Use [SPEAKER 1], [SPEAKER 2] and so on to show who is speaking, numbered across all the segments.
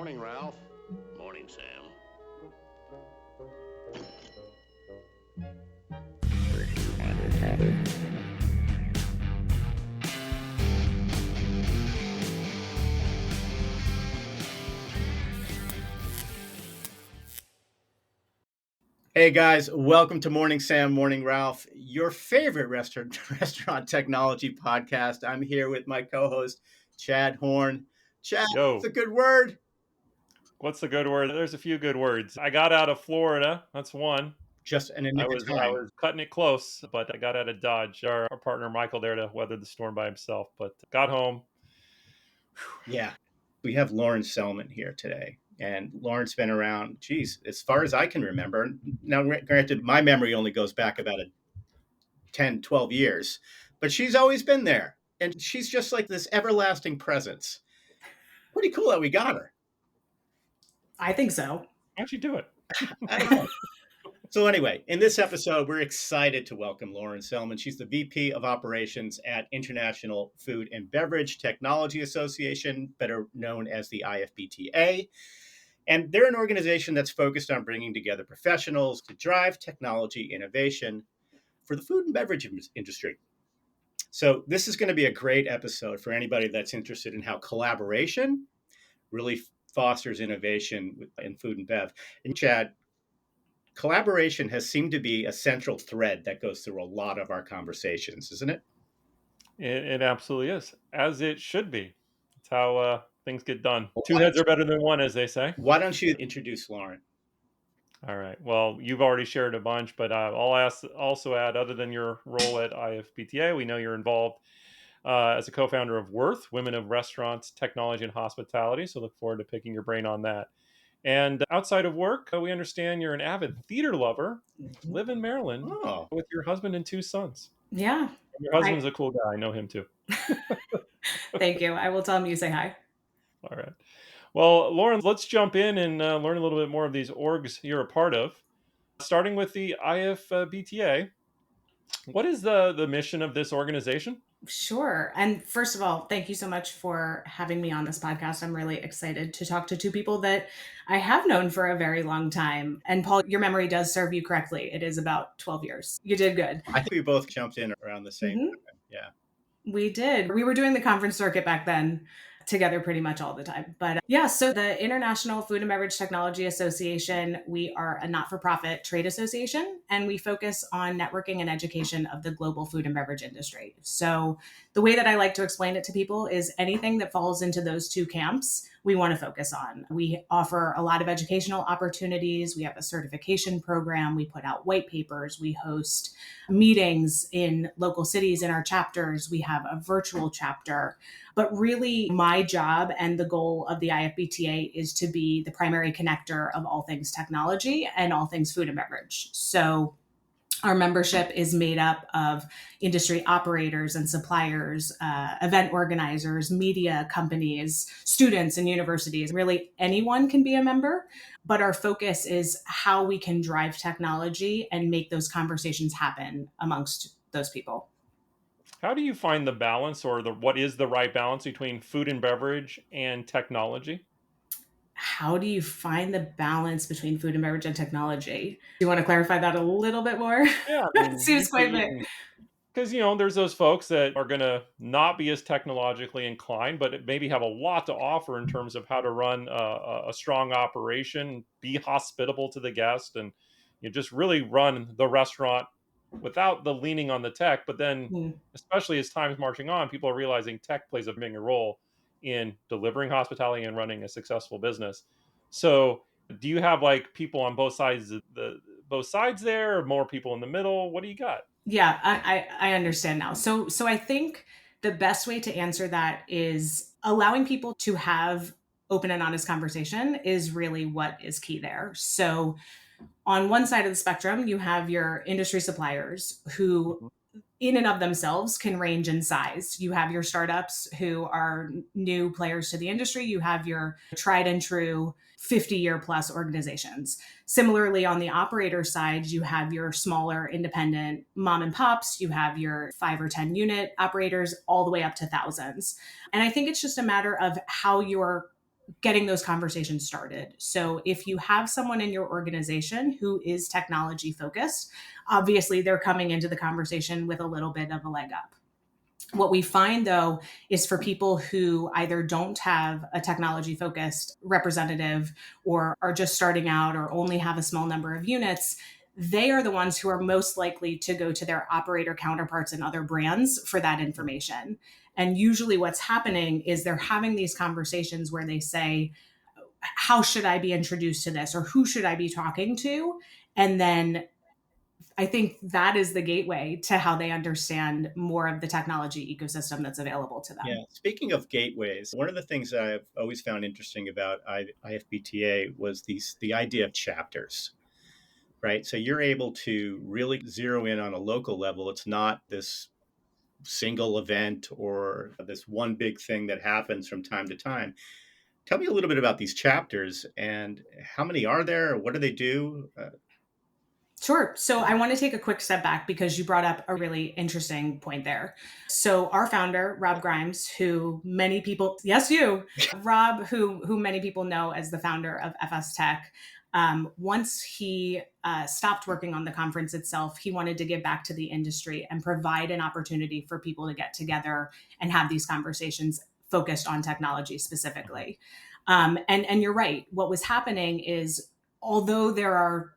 [SPEAKER 1] Morning, Ralph.
[SPEAKER 2] Morning, Sam.
[SPEAKER 3] Hey guys, welcome to Morning Sam, Morning Ralph, your favorite restaurant technology podcast. I'm here with my co-host, Chad Horn. Chad,
[SPEAKER 4] Yo,
[SPEAKER 3] it's a good word.
[SPEAKER 4] what's the good word? There's a few good words. I got out of Florida. That's one.
[SPEAKER 3] Just in a nick
[SPEAKER 4] I
[SPEAKER 3] of
[SPEAKER 4] was I
[SPEAKER 3] time.
[SPEAKER 4] was cutting it close, but I got out of Dodge. Our partner Michael there to weather the storm by himself, but got home.
[SPEAKER 3] Yeah, we have Lauren Selman here today. And Lauren's been around, geez, as far as I can remember. Now, granted, my memory only goes back about 10, 12 years, but she's always been there. And she's just like this everlasting presence. Pretty cool that we got her.
[SPEAKER 5] I think so.
[SPEAKER 4] How'd you do it?
[SPEAKER 3] I don't know. So anyway, in this episode, we're excited to welcome Lauren Selman. She's the VP of Operations at International Food and Beverage Technology Association, better known as the IFBTA. And they're an organization that's focused on bringing together professionals to drive technology innovation for the food and beverage industry. So this is going to be a great episode for anybody that's interested in how collaboration really fosters innovation in food and bev. And Chad, collaboration has seemed to be a central thread that goes through a lot of our conversations, isn't it?
[SPEAKER 4] It absolutely is, as it should be. It's how things get done. Two heads are better than one, as they say.
[SPEAKER 3] Why don't you introduce Lauren?
[SPEAKER 4] All right. Well, you've already shared a bunch, but I'll also add, other than your role at IFBTA, we know you're involved as a co-founder of Worth, Women of Restaurants, Technology, and Hospitality. So look forward to picking your brain on that. And outside of work, we understand you're an avid theater lover, live in Maryland with your husband and two sons.
[SPEAKER 5] Yeah.
[SPEAKER 4] And your husband's a cool guy. I know him too.
[SPEAKER 5] Thank you. I will tell him you say hi.
[SPEAKER 4] All right. Well, Lauren, let's jump in and learn a little bit more of these orgs you're a part of. Starting with the IFBTA, what is the mission of this organization?
[SPEAKER 5] Sure. And first of all, thank you so much for having me on this podcast. I'm really excited to talk to two people that I have known for a very long time. And Paul, your memory does serve you correctly. It is about 12 years. You did good.
[SPEAKER 3] I think we both jumped in around the same time. Yeah.
[SPEAKER 5] We did. We were doing the conference circuit back then together pretty much all the time. But yeah, so the International Food and Beverage Technology Association, we are a not-for-profit trade association, and we focus on networking and education of the global food and beverage industry. So the way that I like to explain it to people is anything that falls into those two camps, we want to focus on. We offer a lot of educational opportunities. We have a certification program. We put out white papers. We host meetings in local cities in our chapters. We have a virtual chapter. But really, my job and the goal of the IFBTA is to be the primary connector of all things technology and all things food and beverage. So our membership is made up of industry operators and suppliers, event organizers, media companies, students and universities. Really, anyone can be a member, but our focus is how we can drive technology and make those conversations happen amongst those people.
[SPEAKER 4] How do you find the balance, or what is the right balance between food and beverage and technology?
[SPEAKER 5] How do you find the balance between food and beverage and technology? Do you want to clarify that a little bit more?
[SPEAKER 4] Yeah,
[SPEAKER 5] It seems quite big.
[SPEAKER 4] Because, there's those folks that are going to not be as technologically inclined, but maybe have a lot to offer in terms of how to run a strong operation, be hospitable to the guest, and you just really run the restaurant without the leaning on the tech. But then, especially as time's marching on, people are realizing tech plays a big role in delivering hospitality and running a successful business. So do you have like people on both sides there, or more people in the middle? What do you got?
[SPEAKER 5] Yeah, I understand now. So I think the best way to answer that is allowing people to have open and honest conversation is really what is key there. So on one side of the spectrum, you have your industry suppliers who in and of themselves can range in size. You have your startups who are new players to the industry. You have your tried and true 50-year plus organizations. Similarly, on the operator side, you have your smaller independent mom and pops. You have your 5 or 10 unit operators all the way up to thousands. And I think it's just a matter of how you're getting those conversations started. So if you have someone in your organization who is technology focused, obviously they're coming into the conversation with a little bit of a leg up. What we find though is for people who either don't have a technology focused representative or are just starting out or only have a small number of units, they are the ones who are most likely to go to their operator counterparts in other brands for that information. And usually what's happening is they're having these conversations where they say, how should I be introduced to this? Or who should I be talking to? And then I think that is the gateway to how they understand more of the technology ecosystem that's available to
[SPEAKER 3] Yeah.
[SPEAKER 5] them.
[SPEAKER 3] Speaking of gateways, one of the things that I've always found interesting about IFBTA was the idea of chapters, right? So you're able to really zero in on a local level. It's not this single event or this one big thing that happens from time to time. Tell me a little bit about these chapters and how many are there? What do they do?
[SPEAKER 5] Sure. So I want to take a quick step back because you brought up a really interesting point there. So our founder, Rob Grimes, who many people, yes, you, Rob, who many people know as the founder of FS Tech, once he stopped working on the conference itself, he wanted to give back to the industry and provide an opportunity for people to get together and have these conversations focused on technology specifically. And you're right. What was happening is, although there are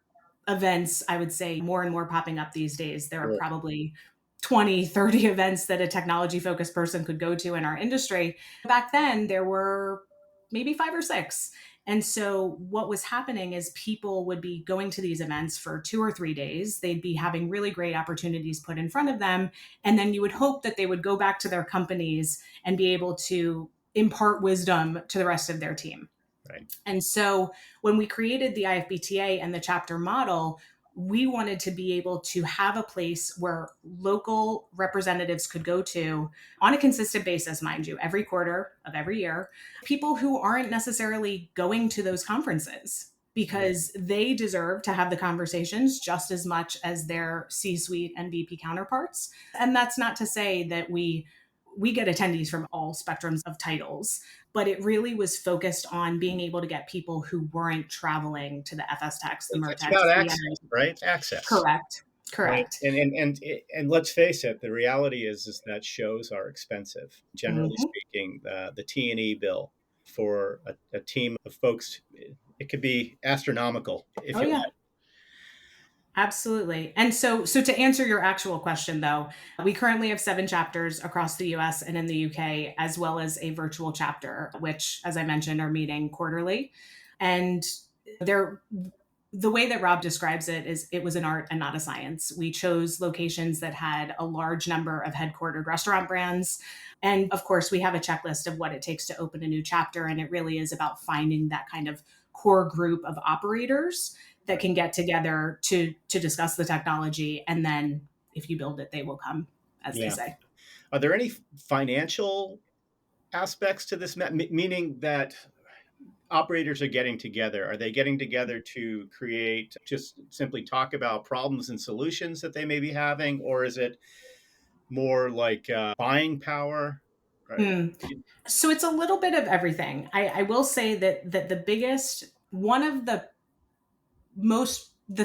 [SPEAKER 5] events, I would say, more and more popping up these days, there are
[SPEAKER 3] Sure.
[SPEAKER 5] probably 20, 30 events that a technology focused person could go to in our industry. Back then, there were maybe 5 or 6. And so what was happening is people would be going to these events for 2 or 3 days. They'd be having really great opportunities put in front of them. And then you would hope that they would go back to their companies and be able to impart wisdom to the rest of their team.
[SPEAKER 3] Right.
[SPEAKER 5] And so when we created the IFBTA and the chapter model, we wanted to be able to have a place where local representatives could go to on a consistent basis, mind you, every quarter of every year, people who aren't necessarily going to those conferences because they deserve to have the conversations just as much as their C-suite and VP counterparts. And that's not to say that we get attendees from all spectrums of titles, but it really was focused on being able to get people who weren't traveling to the FS Techs, the
[SPEAKER 3] It's about
[SPEAKER 5] Mertechs, the
[SPEAKER 3] access,
[SPEAKER 5] NIH.
[SPEAKER 3] right? Access.
[SPEAKER 5] Correct.
[SPEAKER 3] Right.
[SPEAKER 5] Correct.
[SPEAKER 3] And let's face it, the reality is that shows are expensive. Generally
[SPEAKER 5] Mhm.
[SPEAKER 3] speaking, the T&E bill for a team of folks, it could be astronomical if
[SPEAKER 5] Oh
[SPEAKER 3] you
[SPEAKER 5] yeah. Absolutely. And so to answer your actual question though, we currently have 7 chapters across the US and in the UK, as well as a virtual chapter, which, as I mentioned, are meeting quarterly. And they're the way that Rob describes it is it was an art and not a science. We chose locations that had a large number of headquartered restaurant brands. And of course, we have a checklist of what it takes to open a new chapter. And it really is about finding that kind of core group of operators that
[SPEAKER 3] Right.
[SPEAKER 5] can get together to discuss the technology. And then if you build it, they will come, as they
[SPEAKER 3] Yeah.
[SPEAKER 5] say.
[SPEAKER 3] Are there any financial aspects to this, meaning that operators are getting together? Are they getting together to create, just simply talk about problems and solutions that they may be having? Or is it more like buying power? Right.
[SPEAKER 5] Hmm. So it's a little bit of everything. I will say that the biggest one of the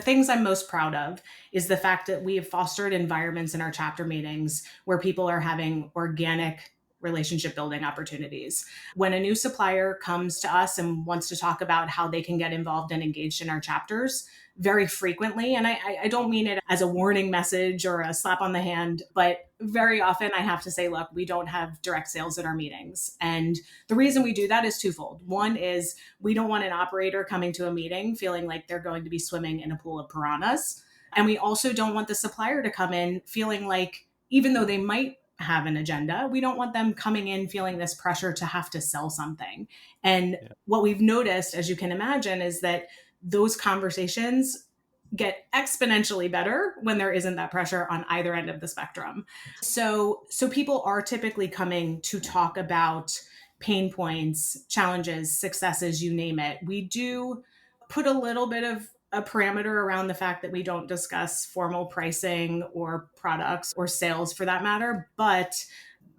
[SPEAKER 5] things I'm most proud of is the fact that we have fostered environments in our chapter meetings where people are having organic relationship building opportunities. When a new supplier comes to us and wants to talk about how they can get involved and engaged in our chapters, very frequently, and I don't mean it as a warning message or a slap on the hand, but very often I have to say, look, we don't have direct sales at our meetings. And the reason we do that is twofold. One is we don't want an operator coming to a meeting feeling like they're going to be swimming in a pool of piranhas. And we also don't want the supplier to come in feeling like, even though they might have an agenda, we don't want them coming in feeling this pressure to have to sell something. And
[SPEAKER 4] Yeah.
[SPEAKER 5] what we've noticed, as you can imagine, is that those conversations get exponentially better when there isn't that pressure on either end of the spectrum. So people are typically coming to talk about pain points, challenges, successes, you name it. We do put a little bit of a parameter around the fact that we don't discuss formal pricing or products or sales for that matter, but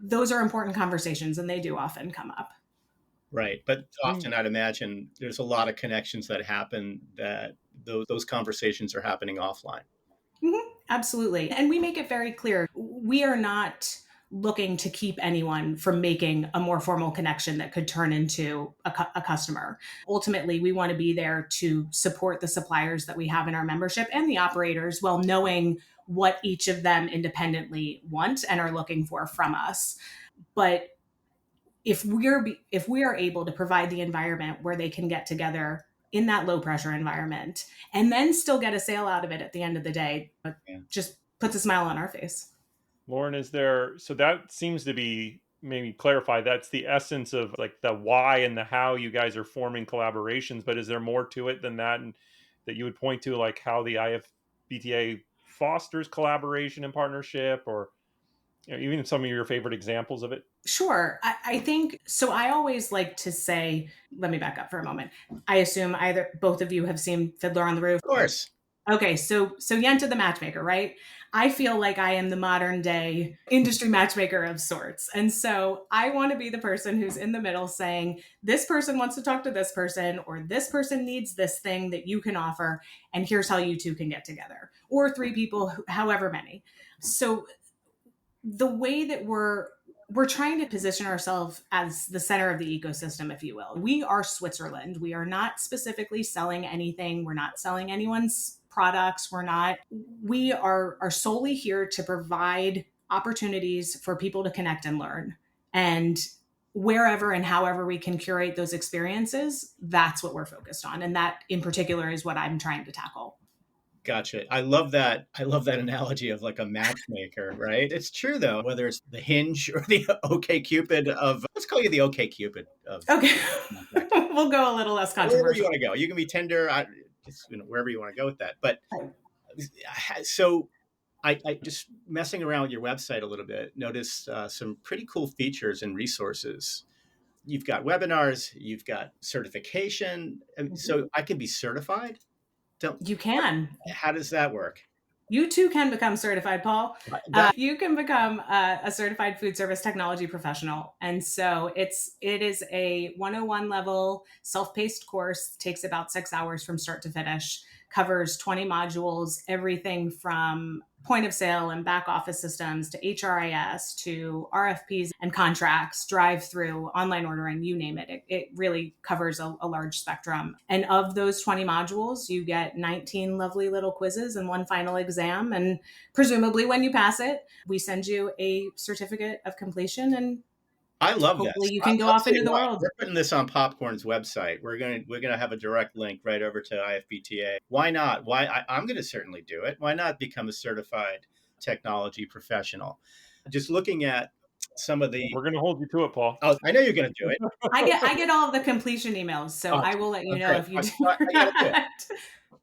[SPEAKER 5] those are important conversations and they do often come up.
[SPEAKER 3] Right. But
[SPEAKER 4] Mm,
[SPEAKER 3] often I'd imagine there's a lot of connections that happen that those conversations are happening offline.
[SPEAKER 5] Mhm, absolutely. And we make it very clear we are not looking to keep anyone from making a more formal connection that could turn into a customer. Ultimately, we want to be there to support the suppliers that we have in our membership and the operators while knowing what each of them independently want and are looking for from us. But if we are able to provide the environment where they can get together in that low pressure environment and then still get a sale out of it at the end of the day, it
[SPEAKER 3] Yeah.
[SPEAKER 5] just puts a smile on our face.
[SPEAKER 4] Lauren, is there, so that seems to be, maybe clarify, that's the essence of like the why and the how you guys are forming collaborations, but is there more to it than that, and that you would point to, like how the IFBTA fosters collaboration and partnership, or even some of your favorite examples of it?
[SPEAKER 5] Sure. I think so. I always like to say, let me back up for a moment. I assume either both of you have seen Fiddler on the Roof.
[SPEAKER 3] Of course.
[SPEAKER 5] Okay, so Yenta the matchmaker, right? I feel like I am the modern day industry matchmaker of sorts. And so I want to be the person who's in the middle saying, this person wants to talk to this person, or this person needs this thing that you can offer, and here's how you two can get together, or three people, however many. So the way that we're trying to position ourselves as the center of the ecosystem, if you will. We are Switzerland. We are not specifically selling anything. We're not selling anyone's products. We are solely here to provide opportunities for people to connect and learn. And wherever and however we can curate those experiences, that's what we're focused on. And that in particular is what I'm trying to tackle.
[SPEAKER 3] Gotcha. I love that. I love that analogy of like a matchmaker, right? It's true though, whether it's the Hinge or the OK Cupid of, let's call you the OK Cupid of
[SPEAKER 5] Okay.
[SPEAKER 3] contact.
[SPEAKER 5] We'll go a little less
[SPEAKER 3] Wherever you
[SPEAKER 5] controversial.
[SPEAKER 3] want to go. You can be Tinder, just wherever you want to go with that. But so I just messing around with your website a little bit, noticed some pretty cool features and resources. You've got webinars, you've got certification.
[SPEAKER 5] Mhm.
[SPEAKER 3] So I can be certified. Don't,
[SPEAKER 5] You can.
[SPEAKER 3] how does that work?
[SPEAKER 5] You too can become certified, Paul.
[SPEAKER 3] That,
[SPEAKER 5] You can become a certified food service technology professional, and so it is a 101 level self-paced course. Takes about 6 hours from start to finish. Covers 20 modules, everything from point of sale and back office systems to HRIS to RFPs and contracts, drive through, online ordering, you name it. It really covers a large spectrum. And of those 20 modules, you get 19 lovely little quizzes and one final exam. And presumably, when you pass it, we send you a certificate of completion, and
[SPEAKER 3] I love
[SPEAKER 5] hopefully
[SPEAKER 3] this.
[SPEAKER 5] you can go
[SPEAKER 3] I'll
[SPEAKER 5] off
[SPEAKER 3] tell
[SPEAKER 5] into
[SPEAKER 3] you
[SPEAKER 5] the
[SPEAKER 3] what,
[SPEAKER 5] world.
[SPEAKER 3] we're putting this on Popcorn's website. We're gonna have a direct link right over to IFBTA. Why not? I'm gonna certainly do it. Why not become a certified technology professional? Just looking at some of the,
[SPEAKER 4] We're going to hold you to it, Paul.
[SPEAKER 3] oh, I know you're gonna do it.
[SPEAKER 5] I get all of the completion emails, so
[SPEAKER 3] Oh,
[SPEAKER 5] I will let you know
[SPEAKER 3] great.
[SPEAKER 5] if you do
[SPEAKER 3] I gotta do it.
[SPEAKER 5] not.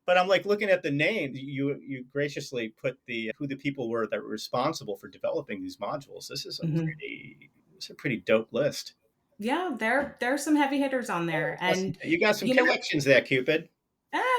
[SPEAKER 3] But I'm like looking at the name. You graciously put the who the people were that were responsible for developing these modules.
[SPEAKER 5] Mhm.
[SPEAKER 3] It's a pretty dope list.
[SPEAKER 5] Yeah, there's some heavy hitters on there, and
[SPEAKER 3] You got some
[SPEAKER 5] you know,
[SPEAKER 3] connections there, Cupid.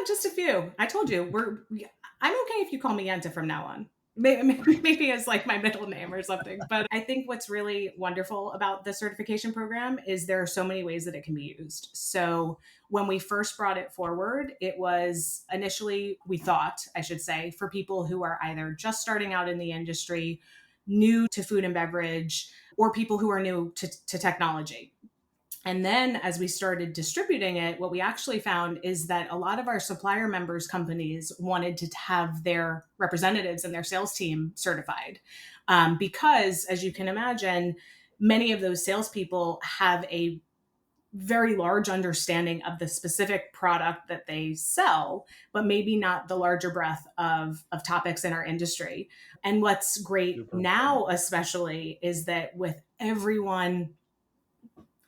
[SPEAKER 5] just a few. I told you I'm okay if you call me Yenta from now on. Maybe as like my middle name or something. But I think what's really wonderful about the certification program is there are so many ways that it can be used. So when we first brought it forward, it was initially, we thought, I should say, for people who are either just starting out in the industry, new to food and beverage, or people who are new to technology. And then as we started distributing it, what we actually found is that a lot of our supplier members' companies wanted to have their representatives and their sales team certified. Because, as you can imagine, many of those salespeople have a very large understanding of the specific product that they sell, but maybe not the larger breadth of topics in our industry. And what's great
[SPEAKER 4] Super important.
[SPEAKER 5] now, especially, is that with everyone,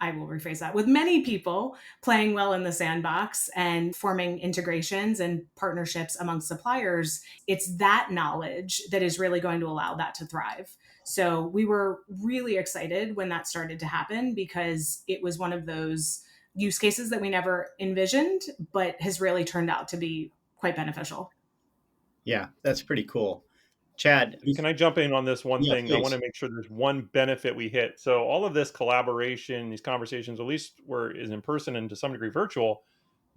[SPEAKER 5] I will rephrase that, with many people playing well in the sandbox and forming integrations and partnerships among suppliers, it's that knowledge that is really going to allow that to thrive. So we were really excited when that started to happen because it was one of those use cases that we never envisioned, but has really turned out to be quite beneficial.
[SPEAKER 3] Yeah, that's pretty cool. Chad,
[SPEAKER 4] Can I jump in on this one
[SPEAKER 3] yeah,
[SPEAKER 4] thing? I want
[SPEAKER 3] please.
[SPEAKER 4] to make sure there's one benefit we hit. So all of this collaboration, these conversations, at least where is in person and to some degree virtual,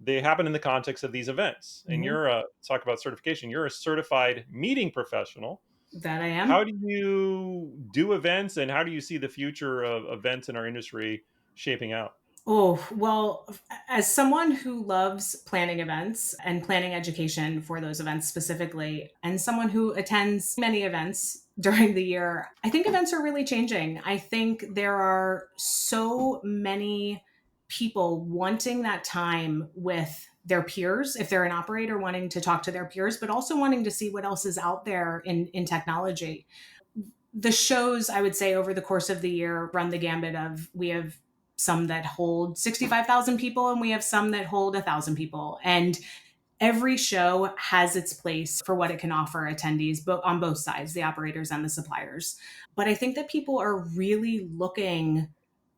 [SPEAKER 4] they happen in the context of these events. And
[SPEAKER 5] Mhm.
[SPEAKER 4] you're a talk about certification. You're a certified meeting professional.
[SPEAKER 5] That I
[SPEAKER 4] How
[SPEAKER 5] am.
[SPEAKER 4] do you do events, and how do you see the future of events in our industry shaping out?
[SPEAKER 5] Oh, well, as someone who loves planning events and planning education for those events specifically, and someone who attends many events during the year, I think events are really changing. I think there are so many people wanting that time with their peers, if they're an operator, wanting to talk to their peers, but also wanting to see what else is out there in technology. The shows, I would say, over the course of the year run the gambit of, we have some that hold 65,000 people and we have some that hold 1,000 people. And every show has its place for what it can offer attendees, but on both sides, the operators and the suppliers. But I think that people are really looking,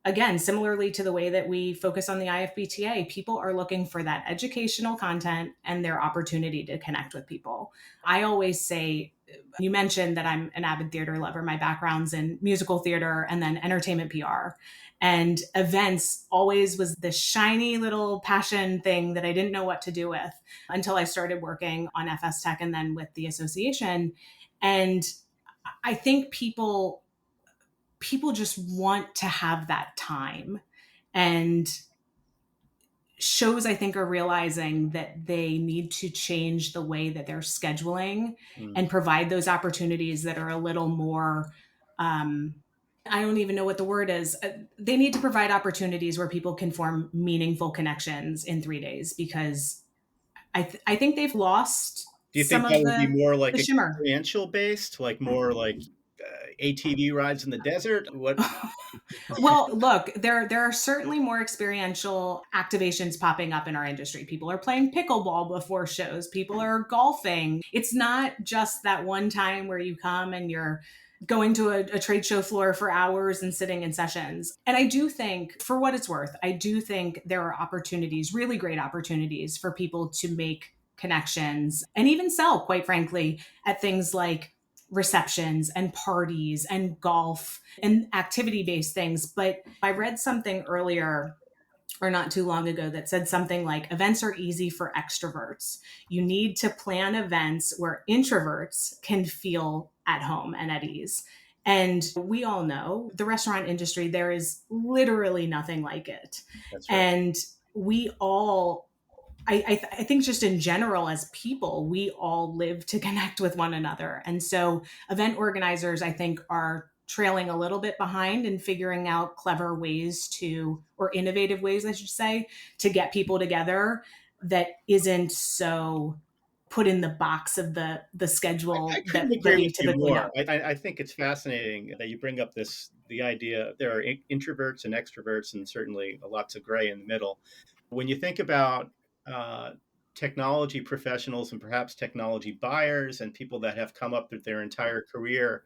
[SPEAKER 5] again, similarly to the way that we focus on the IFBTA, people are looking for that educational content and their opportunity to connect with people. I always say, you mentioned that I'm an avid theater lover. My background's in musical theater and then entertainment PR. And events always was the shiny little passion thing that I didn't know what to do with until I started working on FS Tech and then with the association. And I think people just want to have that time. And shows, I think, are realizing that they need to change the way that they're scheduling
[SPEAKER 3] Mm.
[SPEAKER 5] and provide those opportunities that are a little more, I don't even know what the word is. They need to provide opportunities where people can form meaningful connections in 3 days, because I think they've lost
[SPEAKER 3] Do you think
[SPEAKER 5] some
[SPEAKER 3] that
[SPEAKER 5] of
[SPEAKER 3] would be more like
[SPEAKER 5] the shimmer.
[SPEAKER 3] experiential based, like more like ATV rides in the desert? What?
[SPEAKER 5] Well, look, there are certainly more experiential activations popping up in our industry. People are playing pickleball before shows. People are golfing. It's not just that one time where you come and you're going to a trade show floor for hours and sitting in sessions. And I do think, for what it's worth, I do think there are opportunities, really great opportunities for people to make connections and even sell, quite frankly, at things like receptions and parties and golf and activity based things. But I read something earlier or not too long ago that said something like, events are easy for extroverts. You need to plan events where introverts can feel at home and at ease. And we all know the restaurant industry, there is literally nothing like it.
[SPEAKER 3] That's right.
[SPEAKER 5] And we all, I think just in general as people, we all live to connect with one another. And so event organizers, I think, are trailing a little bit behind in figuring out clever ways to, or innovative ways, I should say, to get people together that isn't so put in the box of the
[SPEAKER 3] I
[SPEAKER 5] schedule
[SPEAKER 3] couldn't
[SPEAKER 5] that
[SPEAKER 3] agree
[SPEAKER 5] we
[SPEAKER 3] with you
[SPEAKER 5] typically
[SPEAKER 3] more.
[SPEAKER 5] know.
[SPEAKER 3] I think it's fascinating that you bring up the idea there are introverts and extroverts, and certainly lots of gray in the middle. When you think about uh, technology professionals and perhaps technology buyers and people that have come up with their entire career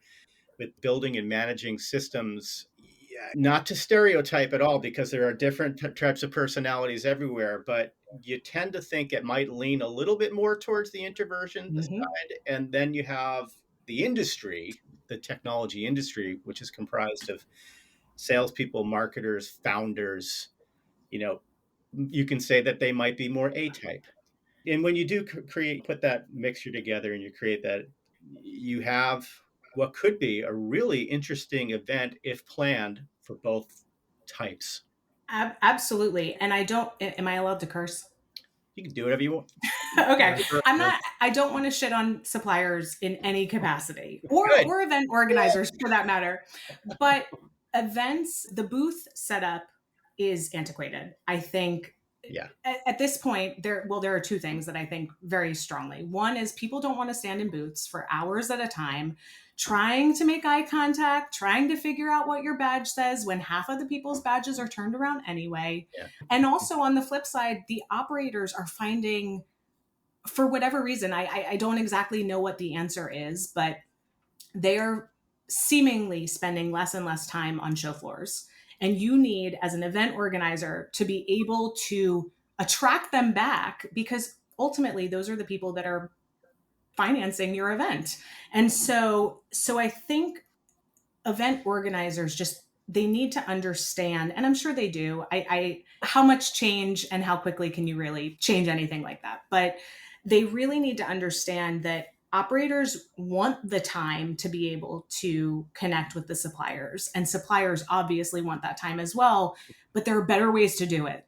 [SPEAKER 3] with building and managing systems, yeah, not to stereotype at all, because there are different types of personalities everywhere, but you tend to think it might lean a little bit more towards the introversion
[SPEAKER 5] Mm-hmm.
[SPEAKER 3] side. And then you have the industry, the technology industry, which is comprised of salespeople, marketers, founders. You know, you can say that they might be more A type. And when you do create, put that mixture together and you create that, you have what could be a really interesting event if planned for both types.
[SPEAKER 5] Absolutely. And I don't, am I allowed to curse?
[SPEAKER 3] You can do whatever you want.
[SPEAKER 5] Okay.
[SPEAKER 3] Whatever.
[SPEAKER 5] I'm not, I don't want to shit on suppliers in any capacity,
[SPEAKER 3] Good.
[SPEAKER 5] or event organizers for that matter. But events, the booth setup is antiquated. I think
[SPEAKER 3] Yeah.
[SPEAKER 5] at this point, there are two things that I think very strongly. One is people don't want to stand in booths for hours at a time, trying to make eye contact, trying to figure out what your badge says when half of the people's badges are turned around anyway.
[SPEAKER 3] Yeah.
[SPEAKER 5] And also on the flip side, the operators are finding, for whatever reason, I don't exactly know what the answer is, but they are seemingly spending less and less time on show floors. And you need, as an event organizer, to be able to attract them back, because ultimately those are the people that are financing your event. And so I think event organizers just, they need to understand, and I'm sure they do, I how much change and how quickly can you really change anything like that? But they really need to understand that operators want the time to be able to connect with the suppliers, and suppliers obviously want that time as well, but there are better ways to do it.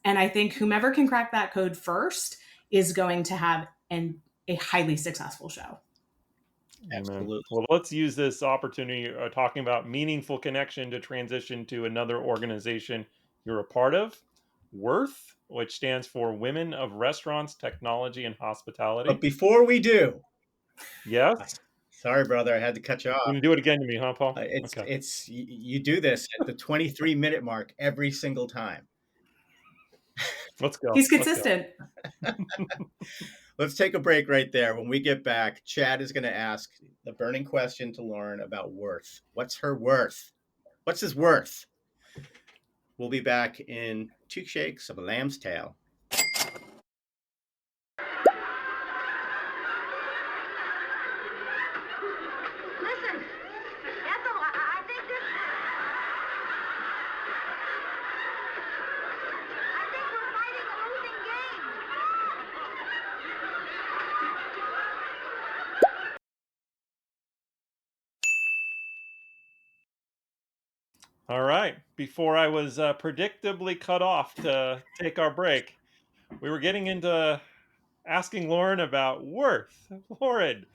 [SPEAKER 5] And I think whomever can crack that code first is going to have a highly successful show.
[SPEAKER 4] Amen.
[SPEAKER 3] Absolutely.
[SPEAKER 4] Well, let's use this opportunity talking about meaningful connection to transition to another organization you're a part of, Worth, which stands for Women of Restaurants, Technology, and
[SPEAKER 3] But
[SPEAKER 4] Hospitality.
[SPEAKER 3] before we do,
[SPEAKER 4] Yes?
[SPEAKER 3] sorry, brother, I had to cut you
[SPEAKER 4] You
[SPEAKER 3] off.
[SPEAKER 4] can do it again to me, huh, Paul?
[SPEAKER 3] It's
[SPEAKER 4] Okay.
[SPEAKER 3] it's you do this at the 23-minute mark every single time.
[SPEAKER 4] Let's go.
[SPEAKER 5] He's
[SPEAKER 4] Let's go.
[SPEAKER 5] consistent.
[SPEAKER 3] Let's take a break right there. When we get back, Chad is going to ask the burning question to Lauren about worth. What's her worth? What's his worth? We'll be back in 2 shakes of a lamb's tail.
[SPEAKER 1] Listen, Ethel, I think this. I think we're fighting a losing game.
[SPEAKER 4] All right. Before I was predictably cut off to take our break, we were getting into asking Lauren about Worth. Lauren,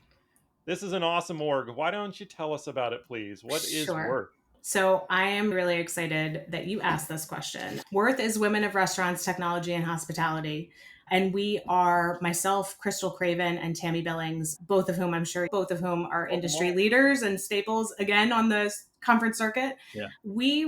[SPEAKER 4] this is an awesome org. Why don't you tell us about it, please? What is
[SPEAKER 5] Sure.
[SPEAKER 4] Worth?
[SPEAKER 5] So I am really excited that you asked this question. Worth is Women of Restaurants, Technology, and Hospitality. And we are myself, Crystal Craven, and Tammy Billings, both of whom are industry leaders and staples again on the conference circuit.
[SPEAKER 3] Yeah.
[SPEAKER 5] We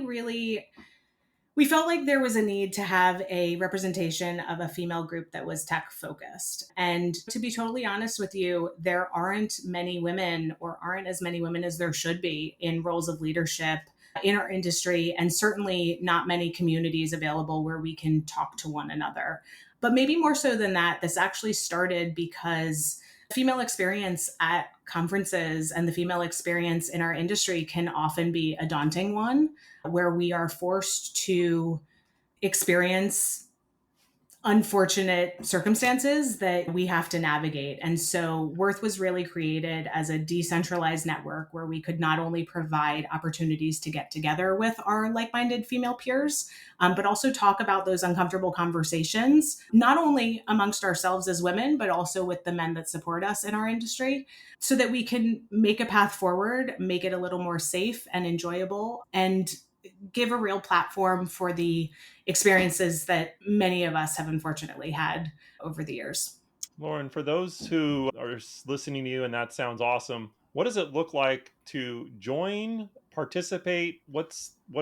[SPEAKER 5] felt like there was a need to have a representation of a female group that was tech focused. And to be totally honest with you, there aren't many women, or aren't as many women as there should be, in roles of leadership in our industry, and certainly not many communities available where we can talk to one another. But maybe more so than that, this actually started because female experience at conferences and the female experience in our industry can often be a daunting one, where we are forced to experience unfortunate circumstances that we have to navigate. And so Worth was really created as a decentralized network where we could not only provide opportunities to get together with our like-minded female peers, but also talk about those uncomfortable conversations, not only amongst ourselves as women, but also with the men that support us in our industry, so that we can make a path forward, make it a little more safe and enjoyable, and give a real platform for the experiences that many of us have unfortunately had over the years.
[SPEAKER 4] Lauren, for those who are listening to you and that sounds awesome, what does it look like to join, participate? What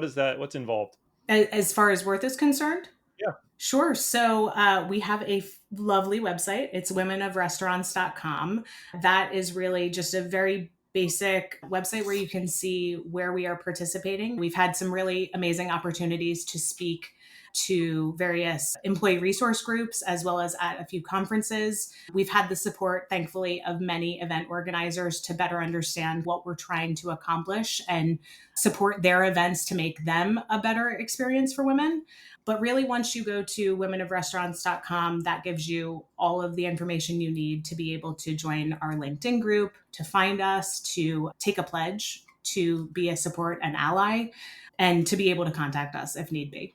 [SPEAKER 4] is that? What's involved?
[SPEAKER 5] As far as Worth is concerned?
[SPEAKER 4] Yeah.
[SPEAKER 5] Sure. So we have a lovely website. It's womenofrestaurants.com. That is really just a very basic website where you can see where we are participating. We've had some really amazing opportunities to speak to various employee resource groups, as well as at a few conferences. We've had the support, thankfully, of many event organizers to better understand what we're trying to accomplish and support their events to make them a better experience for women. But really, once you go to womenofrestaurants.com, that gives you all of the information you need to be able to join our LinkedIn group, to find us, to take a pledge, to be a support and ally, and to be able to contact us if need be.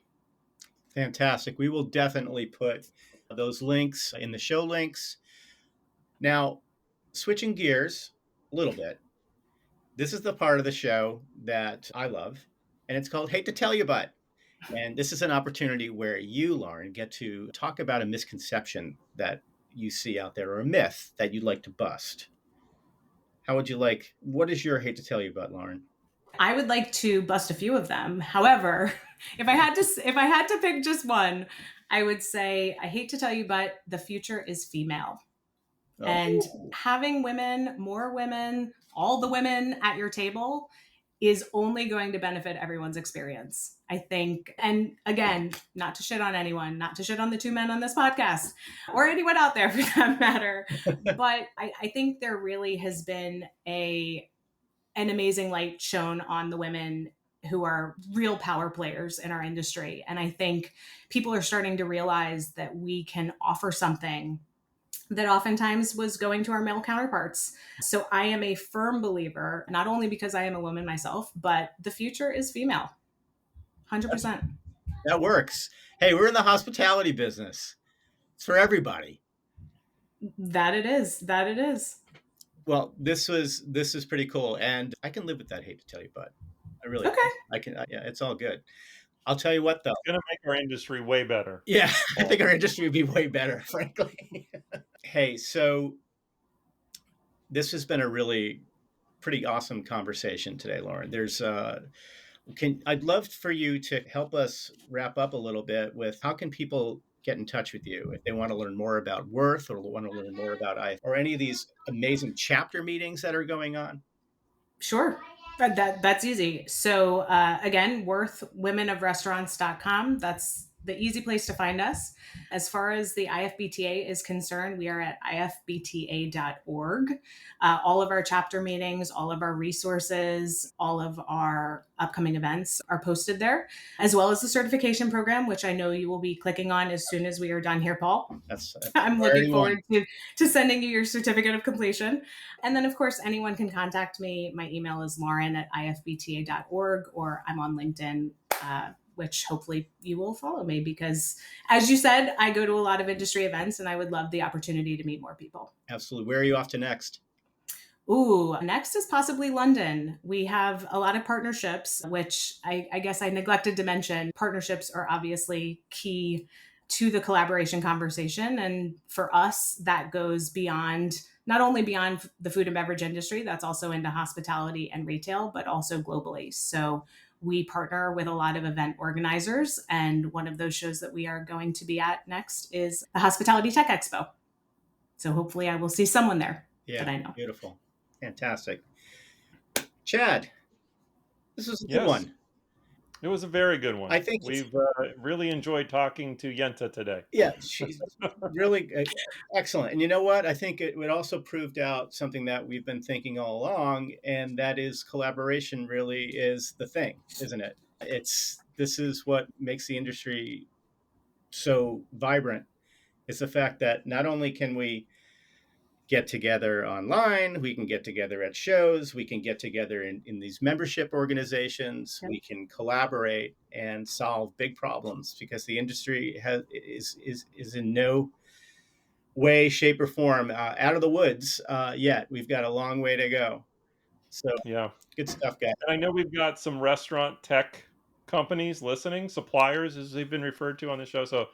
[SPEAKER 3] Fantastic. We will definitely put those links in the show links. Now, switching gears a little bit, this is the part of the show that I love, and it's called Hate to Tell You But. And this is an opportunity where you, Lauren, get to talk about a misconception that you see out there, or a myth that you'd like to bust. What is your hate to tell you about, Lauren?
[SPEAKER 5] I would like to bust a few of them. However, if I had to pick just one, I would say, I hate to tell you, but the future is female.
[SPEAKER 3] Oh.
[SPEAKER 5] And having women, more women, all the women at your table is only going to benefit everyone's experience, I think. And again, not to shit on anyone, not to shit on the two men on this podcast or anyone out there for that matter. But I think there really has been an amazing light shown on the women who are real power players in our industry. And I think people are starting to realize that we can offer something that oftentimes was going to our male counterparts. So I am a firm believer, not only because I am a woman myself, but the future is female. 100%.
[SPEAKER 3] That works. Hey, we're in the hospitality business. It's for everybody.
[SPEAKER 5] That it is. That it is.
[SPEAKER 3] Well, this is pretty cool. And I can live with that, hate to tell you, but I really,
[SPEAKER 5] Okay.
[SPEAKER 3] I can, yeah, it's all good. I'll tell you what, though.
[SPEAKER 4] It's going to make our industry way better.
[SPEAKER 3] Yeah, I think our industry would be way better, frankly. Hey, so this has been a really pretty awesome conversation today, Lauren. I'd love for you to help us wrap up a little bit with how can people get in touch with you if they want to learn more about Worth or want to learn more about or any of these amazing chapter meetings that are going on?
[SPEAKER 5] Sure. That's easy. So again, worthwomenofrestaurants.com. That's the easy place to find us. As far as the IFBTA is concerned, we are at ifbta.org. All of our chapter meetings, all of our resources, all of our upcoming events are posted there, as well as the certification program, which I know you will be clicking on as soon as we are done here, Paul. I'm looking forward to sending you your certificate of completion. And then, of course, anyone can contact me. My email is lauren@ifbta.org, or I'm on LinkedIn, which hopefully you will follow me because, as you said, I go to a lot of industry events and I would love the opportunity to meet more people.
[SPEAKER 3] Absolutely. Where are you off to next?
[SPEAKER 5] Ooh, next is possibly London. We have a lot of partnerships, which I guess I neglected to mention. Partnerships are obviously key to the collaboration conversation. And for us, that goes not only beyond the food and beverage industry, that's also into hospitality and retail, but also globally. So we partner with a lot of event organizers. And one of those shows that we are going to be at next is the Hospitality Tech Expo. So hopefully I will see someone there that I know.
[SPEAKER 3] Beautiful. Fantastic. Chad, this was a good one.
[SPEAKER 4] It was a very good one.
[SPEAKER 3] I think
[SPEAKER 4] we've really enjoyed talking to Yenta today.
[SPEAKER 3] Yeah, she's really excellent. And you know what? I think it also proved out something that we've been thinking all along, and that is collaboration really is the thing, isn't it? This is what makes the industry so vibrant. It's the fact that not only can we get together online, we can get together at shows, we can get together in these membership organizations, we can collaborate and solve big problems because the industry is in no way, shape, or form out of the woods yet. We've got a long way to go. So
[SPEAKER 4] yeah,
[SPEAKER 3] good stuff, guys.
[SPEAKER 4] And I know we've got some restaurant tech companies listening, suppliers as they've been referred to on the show. So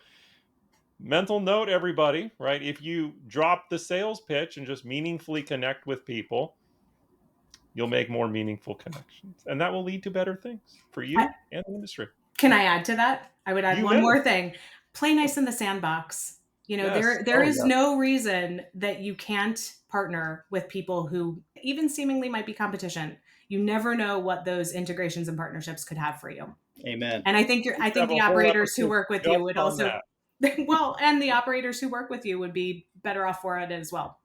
[SPEAKER 4] mental note, everybody, right? If you drop the sales pitch and just meaningfully connect with people, you'll make more meaningful connections. And that will lead to better things for you and the industry.
[SPEAKER 5] Can I add to that? I would add one more thing. Play nice in the sandbox. You know, there is no reason that you can't partner with people who even seemingly might be competition. You never know what those integrations and partnerships could have for you.
[SPEAKER 3] Amen.
[SPEAKER 5] And I think the operators who work with you would also well, and the operators who work with you would be better off for it as well.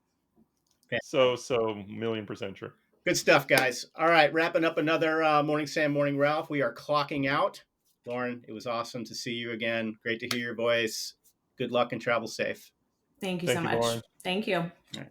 [SPEAKER 4] So 1,000,000% true.
[SPEAKER 3] Good stuff, guys. All right, wrapping up another Morning Sam, Morning Ralph. We are clocking out. Lauren, it was awesome to see you again. Great to hear your voice. Good luck and travel safe.
[SPEAKER 5] Thank you so much.
[SPEAKER 4] Lauren.
[SPEAKER 5] Thank you.
[SPEAKER 3] All right.